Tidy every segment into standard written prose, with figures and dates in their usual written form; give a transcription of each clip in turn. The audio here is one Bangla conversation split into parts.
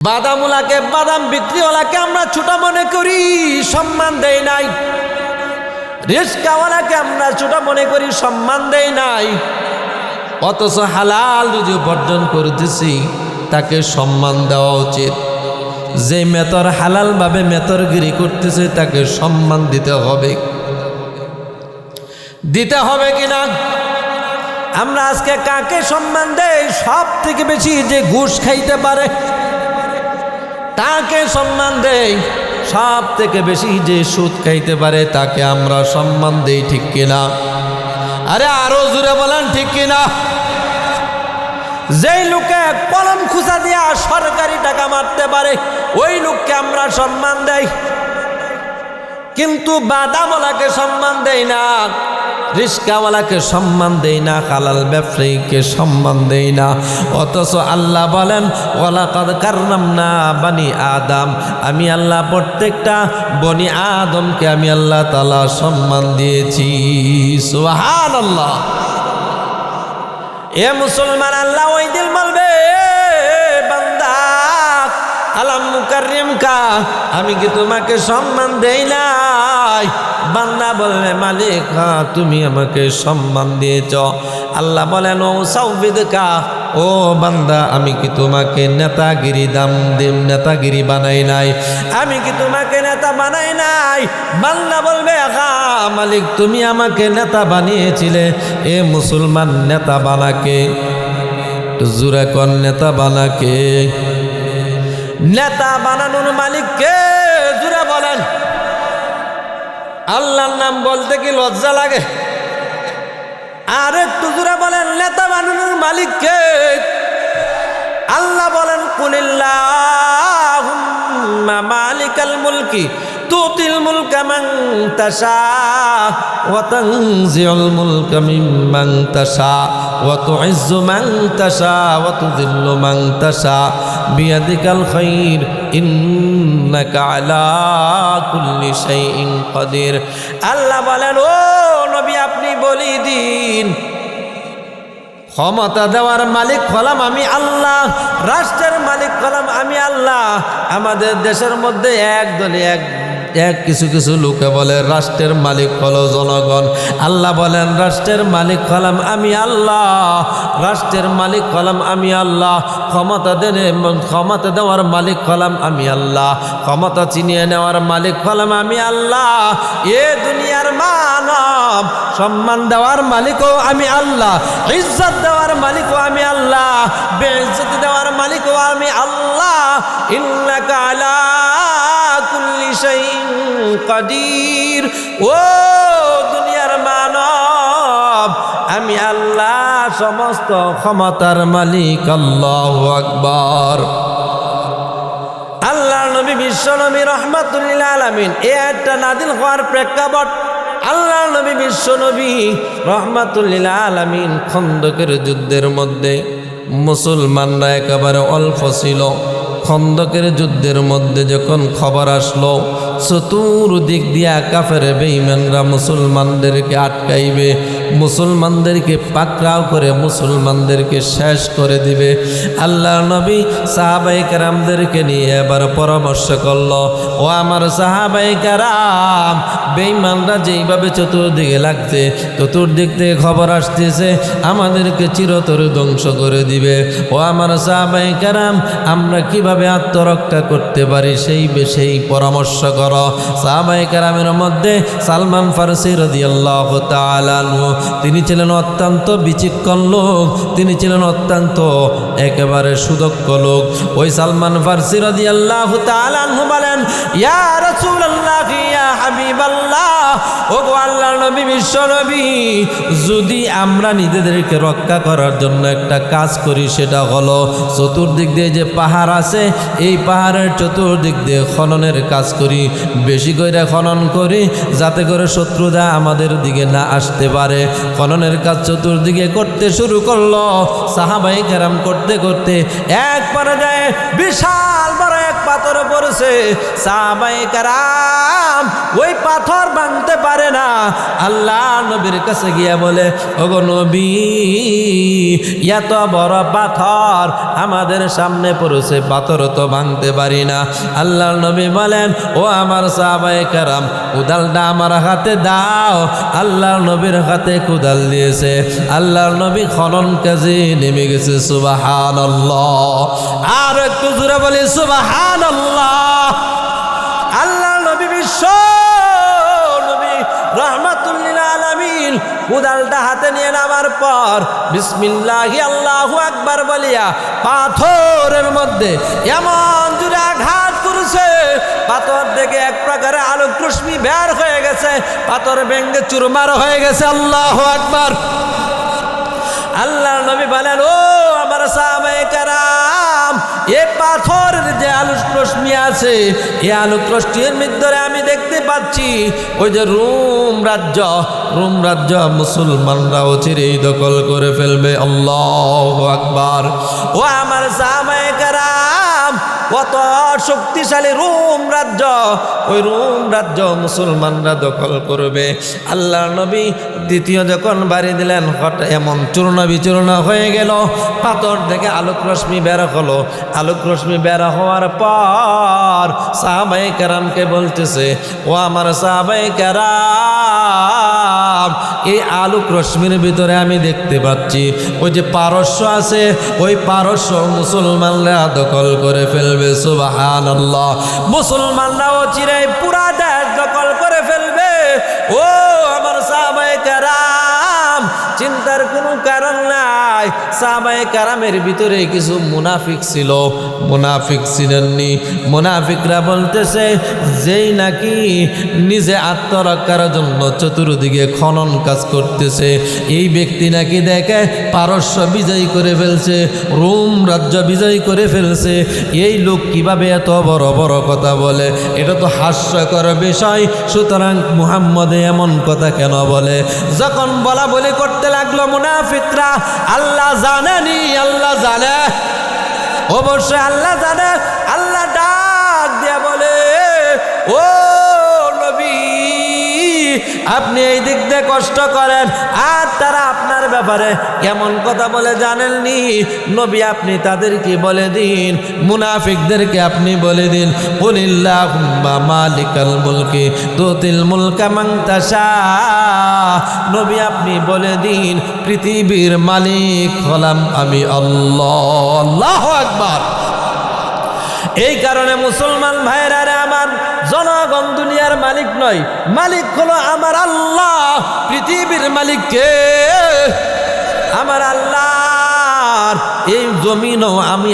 বাদামওয়ালাকে, বাদাম বিক্রিওয়ালাকে আমরা ছোট মনে করি, সম্মান দেই নাই। রিস্কাওয়ালাকে আমরা ছোট মনে করি, সম্মান দেই নাই। অথচ হালাল রুজি উপার্জন করতেছি, তাকে সম্মান দেওয়া উচিত। যে মেতর হালালভাবে মেতরগিরি করতেছে তাকে সম্মান দিতে হবে, দিতে হবে কিনা? আমরা আজকে কাকে সম্মান দেই? সব থেকে বেশি যে ঘুষ খাইতে পারে তাকে সম্মান দেই। সব থেকে বেশি যে সুদ খাইতে পারে তাকে আমরা সম্মান দেই, ঠিক কিনা? আরে আরো জোরে বলেন, ঠিক কিনা? যেই লোকে কলম খুঁজা দিয়া সরকারি টাকা মারতে পারে ওই লোককে আমরা সম্মান দেই, কিন্তু বাদামওয়ালাকে সম্মান দেই না, রিস্কাওয়ালাকে সম্মান দেই না, হালাল ব্যবসায়ীকে সম্মান দেই না। অথচ আল্লাহ বলেন ওয়ালাকাদ কাররামনা বানি আদম, আমি আল্লাহ প্রত্যেকটা বনি আদমকে আমি আল্লাহ তাআলা সম্মান দিয়েছি। সুবহানাল্লাহ। এ মুসলমান, আল্লাহ ওই দিন বলবে বান্দা আলাম মুকাররিমকা, আমি কি তোমাকে সম্মান দেই নাই? বান্দা বলবে মালিক তুমি আমাকে সম্মান দিয়েছ। আল্লাহ বলেন ও সাউবিদকা, ও বান্দা আমি কি তোমাকে নেতাগিরি নেতাগিরি বানাই নাই? আমি কি তোমাকে নেতা বানাই নাই? বান্দা বলবে মালিক তুমি আমাকে নেতা বানিয়েছিলে। এ মুসলমান, নেতা বানাকে জুরা কন, নেতা বানাকে? নেতা বানানোর মালিক কে? জুরা বলেন। আল্লাহর নাম বলতে কি লজ্জা লাগে? আর একটু জোরে বলেন, নেতা বানানোর মালিক কে? আল্লাহ বলেন কুলিল্লাহুম্মা মালিকাল মুলকি তুতিল মুলকা মান তাশা ওয়া তানজিউল মুলকা মিম্মান তাশা ওয়া তুইজ্জু মান তাশা ওয়া তুযিল্লু মান তাশা বিয়াদিকাল খায়র ইন্নাকা আলা কুল্লি শাইইন কাদির। আল্লাহ বলেন ও নবী আপনি বলি দিন, ক্ষমতা দেওয়ার মালিক হলাম আমি আল্লাহ, রাষ্ট্রের মালিক হলাম আমি আল্লাহ। আমাদের দেশের মধ্যে একদলে কিছু কিছু লোকে বলে রাষ্ট্রের মালিক হলো জনগণ। আল্লাহ বলেন রাষ্ট্রের মালিক হলাম আমি আল্লাহ, রাষ্ট্রের মালিক হলাম আমি আল্লাহ। ক্ষমতা দেওয়ার মালিক হলাম আমি আল্লাহ, ক্ষমতা চিনিয়ে নেওয়ার মালিক হলাম আমি আল্লাহ। এ দুনিয়ার মানব সম্মান দেওয়ার মালিকও আমি আল্লাহ, ইজ্জত দেওয়ার মালিকও আমি আল্লাহ, বেইজ্জতি দেওয়ার মালিকও আমি আল্লাহ। ইন্নাকা আলা কুল্লি শাইইন কাদির। ও দুনিয়ার মানব, আমি আল্লাহ সমস্ত ক্ষমতার মালিক। আল্লাহু আকবার। আল্লাহর নবী বিশ্বনবী রাহমাতুল লিল আলামিন এই আয়াতটা নাযিল হওয়ার প্রেক্ষাপট, আল্লাহর নবী বিশ্বনবী রাহমাতুল লিল আলামিন খন্দকের যুদ্ধের মধ্যে মুসলমানরা একেবারে অল্প ছিল। খন্দকের যুদ্ধের মধ্যে যখন খবর আসলো চতুর্দিক দিয়া কাফের বেঈমানরা মুসলমানদেরকে আটকাইবে, মুসলমানদেরকে পাকড়াও করে মুসলমানদেরকে শেষ করে দিবে, আল্লাহর নবী সাহাবায়ে কেরামদেরকে নিয়ে এবার পরামর্শ করলো, ও আমার সাহাবায়ে কেরাম, বেঈমানরা যেইভাবে চতুর্দিকে লাগছে, চতুর্দিক থেকে খবর আসতেছে আমাদেরকে চিরতরে ধ্বংস করে দিবে। ও আমার সাহাবায়ে কেরাম, আমরা কিভাবে আত্মরক্ষা করতে পারি সেই পরামর্শ করো। সাহাবায়ে কেরামের মধ্যে সালমান ফারসি রাদিয়াল্লাহু তাআলা আনহু, তিনি ছিলেন অত্যন্ত বিচক্ষণ লোক, তিনি ছিলেন অত্যন্ত একেবারে সুদক্ষ লোক। ওই সালমান ফারসি রাদিয়াল্লাহু তাআলা আনহু বলেন, ইয়া রাসূলুল্লাহ, ইয়া হাবিবাল্লাহ, ও গো আল্লাহর নবী বিশ্ব নবী, যদি আমরা নিজেদেরকে রক্ষা করার জন্য একটা কাজ করি, সেটা হলো চতুর্দিক দিয়ে যে পাহাড় আছে এই পাহাড়ের চতুর্দিক দিয়ে খননের কাজ করি, বেশি করে খনন করি যাতে করে শত্রুরা আমাদের দিকে না আসতে পারে। খননের কাজ চতুর্দিকে করতে শুরু করলো। সাহাবায়ে কেরাম করতে করতে এক পর্যায়ে বিশাল বড় এক পাথর পড়ছে, সাহাবায়ে কেরাম ওই পাথর ভাঙতে পারে না। আল্লাহ নবীর কাছে গিয়ে বলে, ওগো নবী, এত বড় পাথর আমাদের সামনে পড়ছে, পাথর তো ভাঙতে পারি না। আল্লাহর নবী বলেন, ও আমার সাহাবায়ে কেরাম, কোদালটা আমার হাতে দাও। আল্লাহর নবীর হাতে কোদাল দিয়েছে, আল্লাহর নবী খনন কাজে নেমে গেছে। সুবহানাল্লাহ, আর একটু জোরে বলি সুবহানাল্লাহ। আল্লাহর নবী বিশ্ব নবী রাহমাতুল লিল আলামিন কোদালটা হাতে নিয়ে নামার পর বিসমিল্লাহি আল্লাহু আকবার বলিয়া পাথরের মধ্যে এমন জোরে আঘাত করেছে, পাথর থেকে এক প্রকারে আলোক রশ্মি বের হয়ে গেছে, পাথর ভেঙে চুরমার হয়ে গেছে। আল্লাহু আকবার। আল্লাহর নবী বলেন, ও আমার সাহাবায়ে কেরাম, এই পাথরের যে আলোক রশ্মি আছে, এই আলোক রশ্মির ভিতরে আমি দেখতে পাচ্ছি ওই যে রোম রাজ্য মুসলমানরাও চিরেই দখল করে ফেলবে। আল্লাহু আকবার। ও আমার সাহাবায়ে কেরাম, কত শক্তিশালী রোম রাজ্য, ওই রোম রাজ্য মুসলমানরা দখল করবে। আল্লাহর নবী দ্বিতীয় যখন বাড়ি দিলেন, হঠাৎ এমন চূর্ণ বিচূর্ণ হয়ে গেল, পাথর থেকে আলোক রশ্মি বের হলো। আলোক রশ্মি বের হওয়ার পর সাহাবায়ে কেরামকে বলতেছে, ও আমার সাহাবায়ে কেরাম, এই আলোক রশ্মির ভিতরে আমি দেখতে পাচ্ছি ওই যে পারস্য আছে, ওই পারস্য মুসলমানরা দখল করে ফেলবে। সুবহানাল্লাহ। মুসলমানরাও চিরে পুরা দেশ দখল করে ফেলবে। ও আমার সাহাবায়ে কেরাম, চিন্তার কোনো কারণ নাই। সাহাবায়ে কেরামের ভিতরে কিছু মুনাফিক ছিল, মুনাফিক ছিলেননি। মুনাফিকরা বলতেছে, যেই নাকি নিজে আত্মরক্ষার জন্য চতুর্দিকে খনন কাজ করতেছে, এই ব্যক্তি নাকি দেখে পারস্য বিজয় করে ফেলছে, রোম রাজ্য বিজয় করে ফেলছে, এই লোক কিভাবে এত বড় বড় কথা বলে? এটা তো হাস্যকর বিষয়। সুতরাং মুহাম্মদ এমন কথা কেন বলে? যখন বলা বলি করতে লাগলো মুনাফিকরা, আল্লাহ জানেনি, আল্লাহ জানে, অবশ্যই আল্লাহ জানে। আল্লাহ ডাক দিয়া বলে, ও নবী, আপনি এই দিক দিয়ে কষ্ট করেন আর তারা আপনার ব্যাপারে কেমন কথা বলে জানেননি? নবী, আপনি তাদেরকে বলে দিন, মুনাফিকদেরকে আপনি বলে দিন, কুলিল্লাহুম্মা মালিকাল মুলকি তুতিল মুলকা মান তাশা। নবী, আপনি বলে দিন, পৃথিবীর মালিক হলাম আমি আল্লাহ। আল্লাহু আকবার। এই কারণে মুসলমান ভাইরা রে আমার, জনগণ দুনিয়ার মালিক নয়, মালিক হলো আমার আল্লাহ। পৃথিবীর মালিক কে? আমার আল্লাহর। এই জমিনও আমি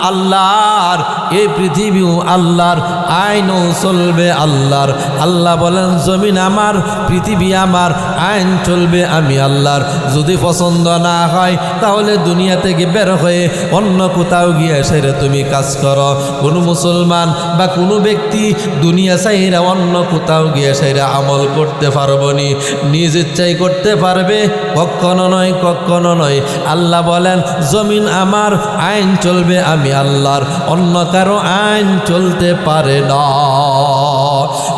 আল্লাহর, এই পৃথিবীও আল্লাহর, আইনও চলবে আল্লাহর। আল্লাহ বলেন, জমিন আমার, পৃথিবী আমার, আইন চলবে আমি আল্লাহর। যদি পছন্দ না হয় তাহলে দুনিয়া থেকে বের হয়ে অন্য কোথাও গিয়ে সেরে তুমি কাজ করো। কোনো মুসলমান বা কোনো ব্যক্তি দুনিয়া চাইরা অন্য কোথাও গিয়ে সেরে আমল করতে পারবো নি? নিজ ইচ্ছাই করতে পারবে? কখনো নয়, কখনো নয়। আল্লাহ বলেন, জমিন আমার, আইন চলবে আমি আল্লাহর, অন্য কারো আইন চলতে পারে না।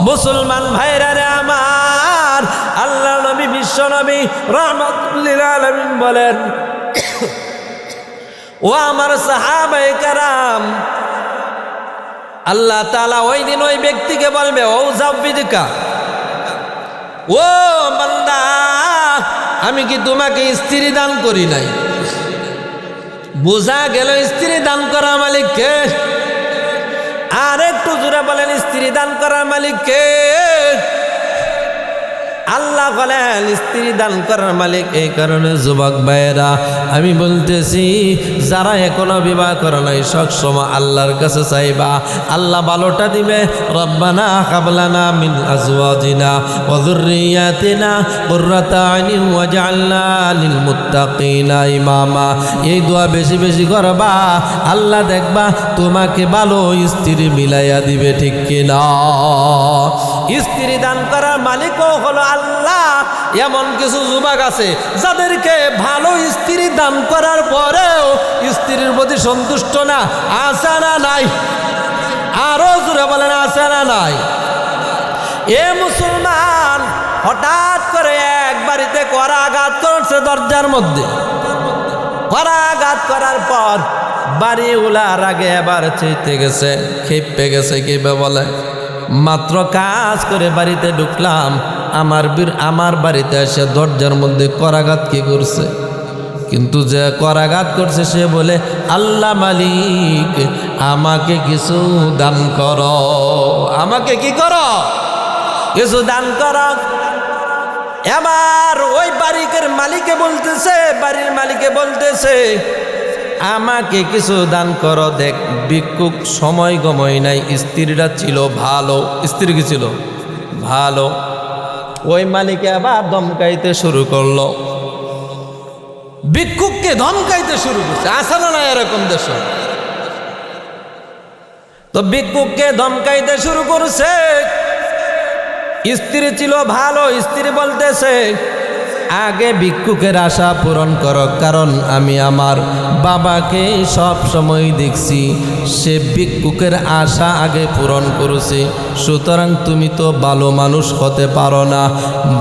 মুসলমান ভাইরা রে আমার, আল্লাহ নবী, বিশ্ব নবী রাহমাতুল লিল আলামিন বলেন, ও আমার সাহাবায়ে কেরাম, আল্লাহ তাআলা ওই দিন ওই ব্যক্তিকে বলবে, ও জাবিদিকা, ও বান্দা, আমি কি তোমাকে স্ত্রী দান করি নাই? বোঝা গেল স্ত্রী দান করা মালিক কে? আর একটু জোরে বলেন, স্ত্রী দান করার মালিক কে? আল্লাহ বলেন, স্ত্রী দান করার মালিক। এই কারণে যুবক ভাইয়েরা, আমি বলতেছি, যারা এখনো বিবাহ করে নাই, সবসময় আল্লাহর কাছে চাইবা, আল্লাহ ভালোটা দিবে। রব্বানা হাব লানা মিন আজওয়াজিনা ওয়া যুররিয়াতিনা কুররাতা আইনিন ওয়াজআলনা লিল মুত্তাকিনা ইমামা। এই দোয়া বেশি বেশি করবা, আল্লাহ দেখবা তোমাকে ভালো স্ত্রী মিলাইয়া দিবে, ঠিক কিনা? স্ত্রী দান করার মালিকও হলো আল্লাহ। এমন কিছু যুবক আছে যাদেরকে ভালো স্ত্রী দান করার পরেও স্ত্রীর প্রতি সন্তুষ্ট না, আছে না নাই? জুড়ে বলেন আছে না নাই? এ মুসলমান, হঠাৎ করে এক বাড়িতে কড়া আঘাত করছে দরজার মধ্যে। কড়া আঘাত করার পর বাড়ি উলার আগে এবার চেতে গেছে, খেপে গেছে। কিভাবে বলে, মাত্র কাজ করে বাড়িতে ঢুকলাম, আমার বাড়িতে এসে দরজার মধ্যে করাঘাত কি করছে। কিন্তু যে করাঘাত করছে সে বলে, আল্লাহ মালিক আমাকে কিছু দান করো, আমাকে কি করো, কিছু দান করো। এবার ওই বাড়ির মালিকে বলতেছে আমাকে কিছু দান করো। দেখ ভিক্ষুক সময় গময় নাই, স্ত্রীরা ছিল ভালো, স্ত্রী কি ছিল ভালো। ওই মালিকে আবার ধমকাইতে শুরু করলো, ভিক্ষুককে ধমকাইতে শুরু করছে। আসে না এরকম দেশ? তো ভিক্ষুককে ধমকাইতে শুরু করছে। স্ত্রী ছিল ভালো, স্ত্রী বলতেছে আগে ভিক্ষুকের আশা পূরণ করো, কারণ আমি আমার বাবাকে সব সময় দেখছি সে ভিক্ষুকের আশা আগে পূরণ করেছে। সুতরাং তুমি তো ভালো মানুষ হতে পারো না,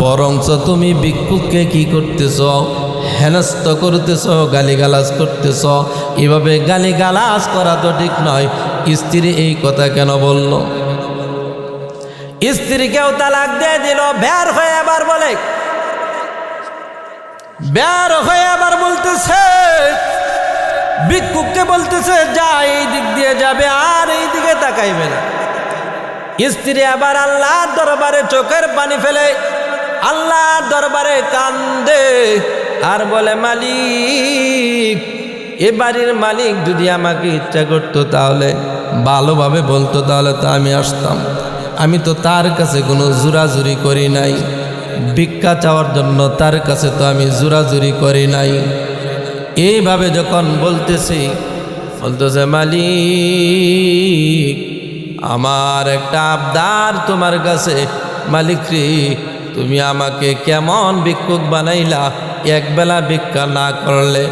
বরঞ্চ তুমি ভিক্ষুককে কি করতেছ, হেনস্থ করতেছ, গালিগালাজ করতেছ। এভাবে গালিগালাজ করা তো ঠিক নয়। স্ত্রী এই কথা কেন বলল? স্ত্রীকেও তালাক দিয়ে দিল। বের হয়ে আবার বলতেছে, ভিক্ষুককে বলতেছে যা এই দিক দিয়ে যাবে, আর এই দিকে তাকাইবে না। স্ত্রী আবার আল্লাহর দরবারে চোখের পানি ফেলে, আল্লাহর দরবারে কান্দে আর বলে, মালিক, এ বাড়ির মালিক যদি আমাকে ইচ্ছা করতো, তাহলে ভালোভাবে বলতো, তাহলে তো আমি আসতাম। আমি তো তার কাছে কোনো জোরাজুরি করি নাই, ভিক্ষা চাওয়ার জন্য তার কাছে তো আমি জোরাজুরি করি নাই। এইভাবে যখন বলতেছে মালিক আমার একটা আবদার তোমার কাছে, মালিক রে তুমি আমাকে কেমন ভিক্ষুক বানাইলা, একবেলা ভিক্ষা না করলে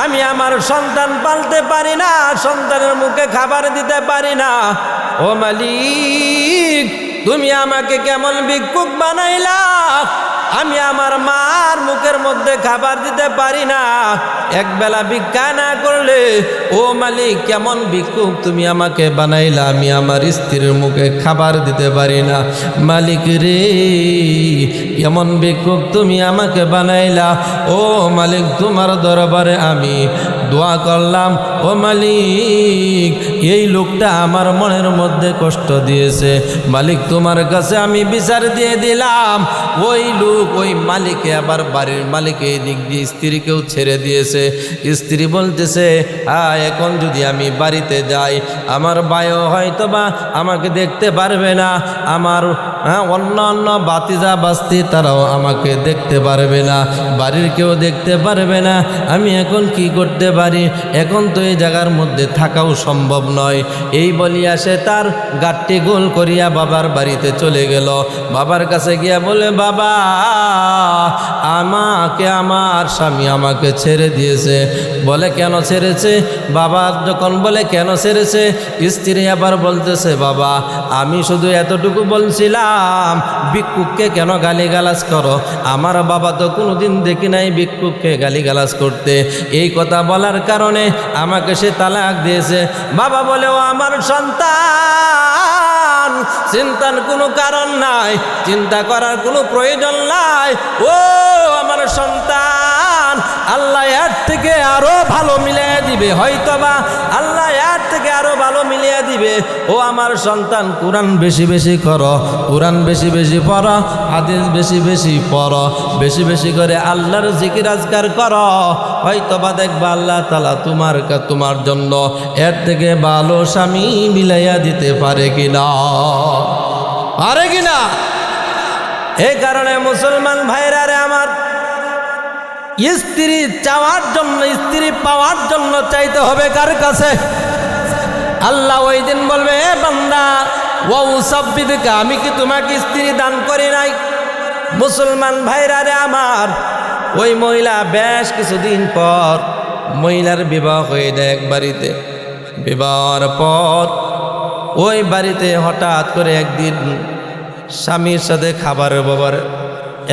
আমি আমার সন্তান পালতে পারি না, সন্তানের মুখে খাবার দিতে পারি না। ও মালিক তুমি আমাকে কেমন ভিক্ষুক বানাইলা, আমি আমার মার মুখের মধ্যে খাবার দিতে পারি না, একবেলা ভিক্ষা না করলে। ও মালিক কেমন ভিক্ষুক তুমি আমাকে বানাইলা, আমি আমার স্ত্রীর মুখে খাবার দিতে পারি না। মালিক রে কেমন ভিক্ষুক তুমি আমাকে বানাইলা। ও মালিক তোমার দরবারে আমি দোয়া করলাম, ও মালিক এই লোকটা আমার মনের মধ্যে কষ্ট দিয়েছে, মালিক তোমার কাছে আমি বিচার দিয়ে দিলাম। ওই লোক, ওই মালিকে আবার বাড়ির মালিক এই দিক দিয়ে স্ত্রীকেও ছেড়ে দিয়েছে। স্ত্রী বলতেছে এখন যদি আমি বাড়িতে যাই, আমার ভাইও হয়তো বা আমাকে দেখতে পারবে না, আমার অন্য বাতিজা বাস্তি তারাও আমাকে দেখতে পারবে না, বাড়ির কেউ দেখতে পারবে না। আমি এখন কি করতে পারি? এখন তো এই জায়গার মধ্যে থাকাও সম্ভব নয়। এই বলিয়া সে তার গাট্টি গোল করিয়া বাবার বাড়িতে চলে গেল। বাবার কাছে গিয়া বলে, বাবা আমাকে আমার স্বামী আমাকে ছেড়ে দিয়েছে। বলে কেন ছেড়েছে? বাবা যখন বলে কেন ছেড়েছে, স্ত্রী আবার বলতেছে, বাবা আমি শুধু এতটুকু বলছিলাম ভিক্ষুককে কেন গালিগালাজ করো, আমার বাবা তো কোনোদিন দেখি নাই ভিক্ষুককে গালিগালাজ করতে। এই কথা বলার কারণে আমাকে সে তালাক দিয়েছে। বাবা বলে, ও আমার সন্তান, চিন্তার কোনো কারণ নাই, চিন্তা করার কোনো প্রয়োজন নাই। ও আমার সন্তান, আল্লাহ এর থেকে আরো ভালো মিলিয়ে দিবে, হয়তোবা আল্লাহ এর থেকে আরো ভালো মিলিয়ে দিবে। ও আমার সন্তান, কোরআন বেশি বেশি করো, কোরআন বেশি বেশি পড়ো, হাদিস বেশি বেশি পড়ো, বেশি বেশি করে আল্লাহর জিকির আজকার করো, হয়তোবা দেখবা আল্লাহ তাআলা তোমার জন্য এর থেকে ভালো স্বামী মিলাইয়া দিতে পারে কিনা, এই কারণে মুসলমান ভাইরা রে আমার, স্ত্রী চাওয়ার জন্য, স্ত্রী পাওয়ার জন্য চাইতে হবে কার কাছে? আল্লাহ ওই দিন বলবে, হে বান্দা ও সাব্বিদকা, আমি কি তোমাকে স্ত্রী দান করি নাই? মুসলমান ভাইরা রে আমার, ওই মহিলা বেশ কিছুদিন পর মহিলার বিবাহ হয়ে যায় এক বাড়িতে। বিবাহের পর ওই বাড়িতে হঠাৎ করে একদিন স্বামীর সাথে খাবারের ব্যাপার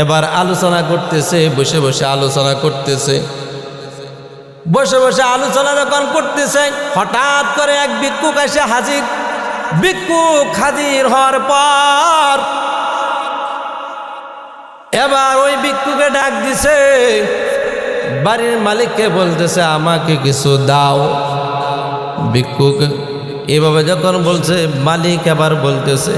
এবার আলোচনা করতেছে, বসে বসে আলোচনা করতেছে। বসে বসে আলোচনা যখন করতেছে, হঠাৎ করে এক ভিক্ষুক এসে হাজির। ভিক্ষুক হাজির হওয়ার পর এবার ওই ভিক্ষুকে ডাক দিছে, বাড়ির মালিককে বলতেছে আমাকে কিছু দাও। ভিক্ষুক এভাবে যখন বলছে, মালিক এবার বলতেছে,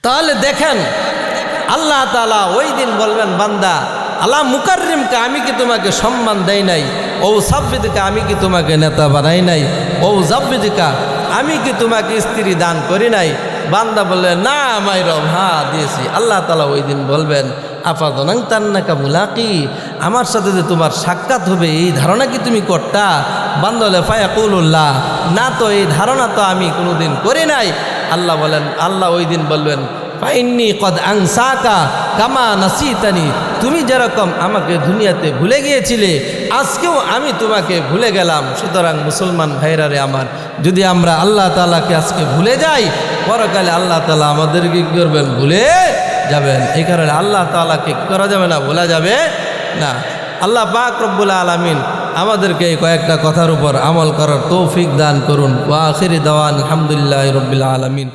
তাহলে দেখেন আল্লাহ তাআলা ওই দিন বলবেন, বান্দা আল্লাহ মুকাররিমকে আমি কি তোমাকে সম্মান দেই নাই? ও সাব্বিদিকা আমি কি তোমাকে নেতা বানাই নাই? ও জাব্বিদিকা আমি কি তোমাকে স্ত্রী দান করি নাই? বান্দা বললে না মাই রব, হ্যাঁ দিয়েছি। আল্লাহ তাআলা ওই দিন বলবেন, আফাদনাং তান্নাকা মুলাকি, আমার সাথে যে তোমার সাক্ষাৎ হবে এই ধারণা কি তুমি করতা? বান্দা বলে ফায়াকুলুল্লাহ, না তো এই ধারণা তো আমি কোনোদিন করি নাই। আল্লাহ বলেন, আল্লাহ ওই দিন বলবেন, ফাইন্নি কদ আনসাকা কামা নাসিতানি, তুমি যেরকম আমাকে দুনিয়াতে ভুলে গিয়েছিলে আজকেও আমি তোমাকে ভুলে গেলাম। সুতরাং মুসলমান ভাইরা রে আমার, যদি আমরা আল্লাহ তাআলাকে আজকে ভুলে যাই, পরকালে আল্লাহ তাআলা আমাদেরকে কি করবেন? ভুলে যাবেন। এই কারণে আল্লাহ তাআলাকে কি করা যাবে না? ভোলা যাবে না। আল্লাহ পাক রব্বুল আলামিন আমাদেরকে এই কয়েকটা কথার উপর আমল করার তৌফিক দান করুন। ওয়া আখিরি দাওয়ান আলহামদুলিল্লাহি রাব্বিল আলামিন।